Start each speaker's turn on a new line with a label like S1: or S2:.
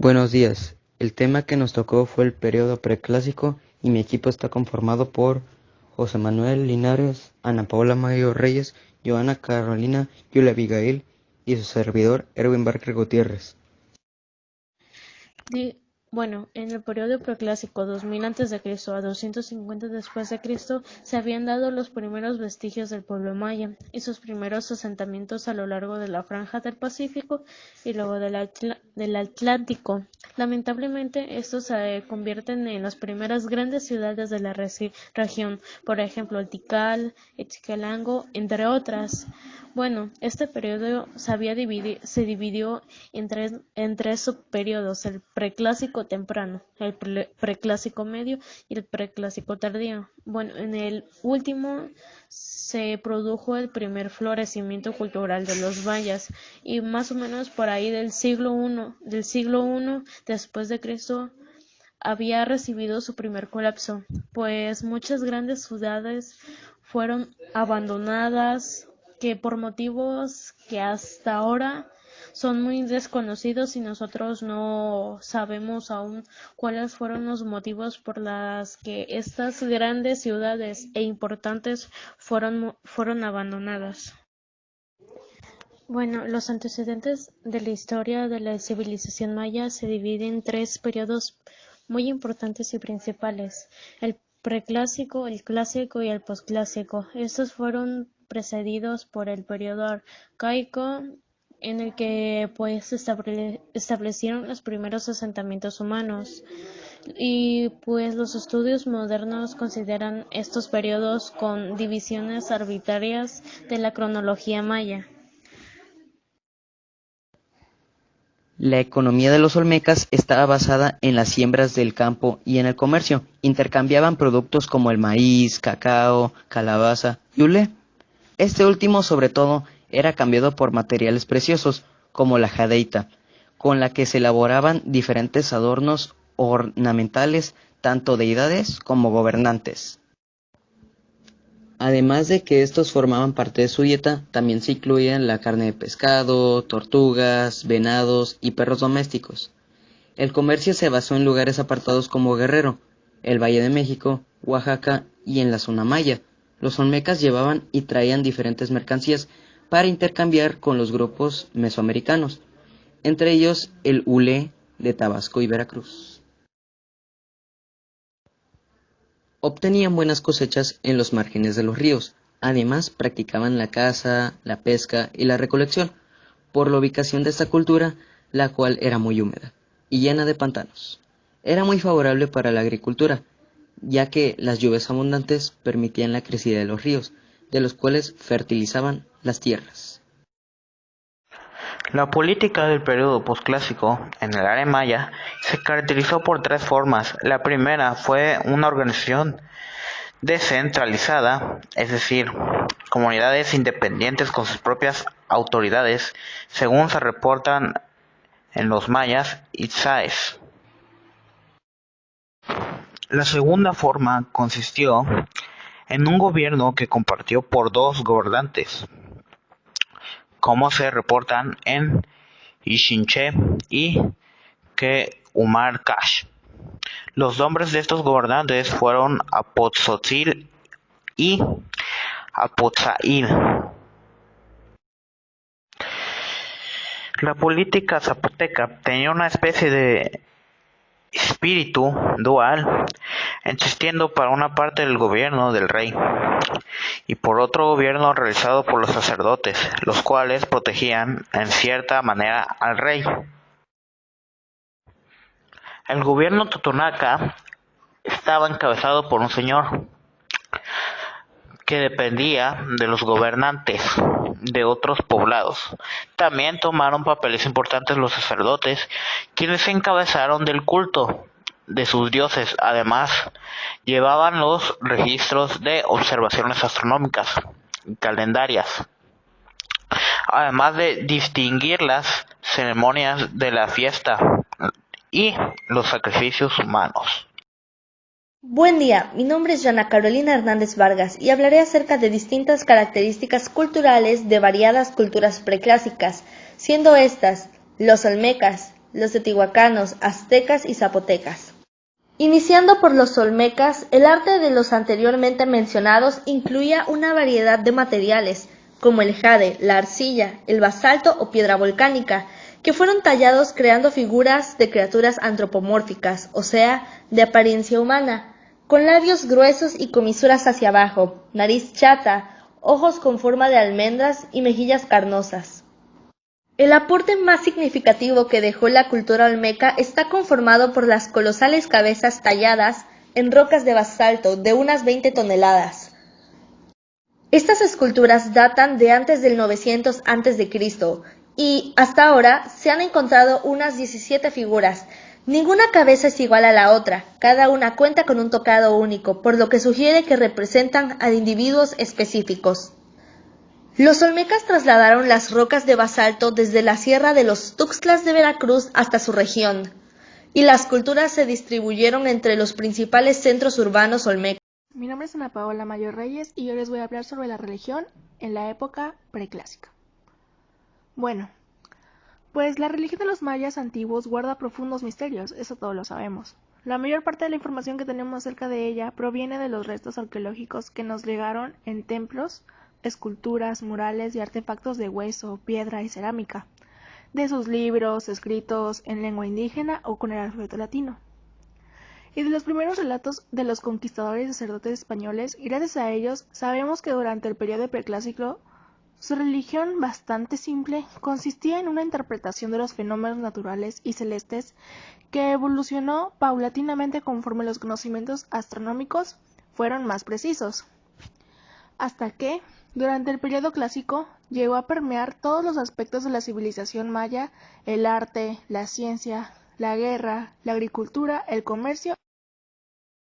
S1: Buenos días. El tema que nos tocó fue el periodo preclásico y mi equipo está conformado por José Manuel Linares, Ana Paula Mayo Reyes, Joana Carolina, Julia Abigail y su servidor Erwin Barker Gutiérrez.
S2: Bueno, en el periodo preclásico 2000 a.C. a 250 después de Cristo se habían dado los primeros vestigios del pueblo maya y sus primeros asentamientos a lo largo de la franja del Pacífico y luego del Atlántico. Lamentablemente, estos se convierten en las primeras grandes ciudades de la región, por ejemplo, Tikal, Xcalango, entre otras. Bueno, este periodo se dividió en tres subperiodos: el preclásico temprano, el preclásico medio y el preclásico tardío. Bueno, en el último se produjo el primer florecimiento cultural de los mayas y más o menos por ahí del siglo I después de Cristo había recibido su primer colapso, pues muchas grandes ciudades fueron abandonadas, que por motivos que hasta ahora son muy desconocidos y nosotros no sabemos aún cuáles fueron los motivos por las que estas grandes ciudades e importantes fueron abandonadas. Bueno, los antecedentes de la historia de la civilización maya se dividen en tres periodos muy importantes y principales: el preclásico, el clásico y el posclásico. Estos fueron precedidos por el periodo arcaico, en el que pues establecieron los primeros asentamientos humanos, y pues los estudios modernos consideran estos periodos con divisiones arbitrarias de la cronología maya.
S1: La economía de los olmecas estaba basada en las siembras del campo y en el comercio. Intercambiaban productos como el maíz, cacao, calabaza y hule. Este último, sobre todo, era cambiado por materiales preciosos, como la jadeita, con la que se elaboraban diferentes adornos ornamentales, tanto deidades como gobernantes. Además de que estos formaban parte de su dieta, también se incluían la carne de pescado, tortugas, venados y perros domésticos. El comercio se basó en lugares apartados como Guerrero, el Valle de México, Oaxaca y en la zona maya. Los olmecas llevaban y traían diferentes mercancías para intercambiar con los grupos mesoamericanos, entre ellos el hule de Tabasco y Veracruz. Obtenían buenas cosechas en los márgenes de los ríos. Además, practicaban la caza, la pesca y la recolección, por la ubicación de esta cultura, la cual era muy húmeda y llena de pantanos. Era muy favorable para la agricultura, ya que las lluvias abundantes permitían la crecida de los ríos, de los cuales fertilizaban las tierras.
S3: La política del periodo posclásico en el área maya se caracterizó por tres formas. La primera fue una organización descentralizada, es decir, comunidades independientes con sus propias autoridades, según se reportan en los mayas itzáes. La segunda forma consistió en un gobierno que compartió por dos gobernantes, como se reportan en Ixinche y Umar Cash. Los nombres de estos gobernantes fueron Apotzotzil y Apotzail. La política zapoteca tenía una especie de espíritu dual, existiendo para una parte del gobierno del rey y por otro gobierno realizado por los sacerdotes, los cuales protegían en cierta manera al rey. El gobierno totonaca estaba encabezado por un señor que dependía de los gobernantes de otros poblados. También tomaron papeles importantes los sacerdotes, quienes se encabezaron del culto de sus dioses. Además, llevaban los registros de observaciones astronómicas y calendarias, además de distinguir las ceremonias de la fiesta y los sacrificios humanos.
S4: Buen día, mi nombre es Joana Carolina Hernández Vargas y hablaré acerca de distintas características culturales de variadas culturas preclásicas, siendo estas los olmecas, los teotihuacanos, aztecas y zapotecas. Iniciando por los olmecas, el arte de los anteriormente mencionados incluía una variedad de materiales, como el jade, la arcilla, el basalto o piedra volcánica, que fueron tallados creando figuras de criaturas antropomórficas, o sea, de apariencia humana, con labios gruesos y comisuras hacia abajo, nariz chata, ojos con forma de almendras y mejillas carnosas. El aporte más significativo que dejó la cultura olmeca está conformado por las colosales cabezas talladas en rocas de basalto de unas 20 toneladas. Estas esculturas datan de antes del 900 a.C. y hasta ahora se han encontrado unas 17 figuras. Ninguna cabeza es igual a la otra, cada una cuenta con un tocado único, por lo que sugiere que representan a individuos específicos. Los olmecas trasladaron las rocas de basalto desde la sierra de los Tuxtlas de Veracruz hasta su región, y las culturas se distribuyeron entre los principales centros urbanos olmecas.
S5: Mi nombre es Ana Paola Mayor Reyes y yo les voy a hablar sobre la religión en la época preclásica. Bueno, pues la religión de los mayas antiguos guarda profundos misterios, eso todos lo sabemos. La mayor parte de la información que tenemos acerca de ella proviene de los restos arqueológicos que nos llegaron en templos, esculturas, murales y artefactos de hueso, piedra y cerámica, de sus libros escritos en lengua indígena o con el alfabeto latino. Y de los primeros relatos de los conquistadores y sacerdotes españoles, y gracias a ellos sabemos que durante el periodo preclásico su religión, bastante simple, consistía en una interpretación de los fenómenos naturales y celestes que evolucionó paulatinamente conforme los conocimientos astronómicos fueron más precisos, hasta que, durante el periodo clásico, llegó a permear todos los aspectos de la civilización maya: el arte, la ciencia, la guerra, la agricultura, el comercio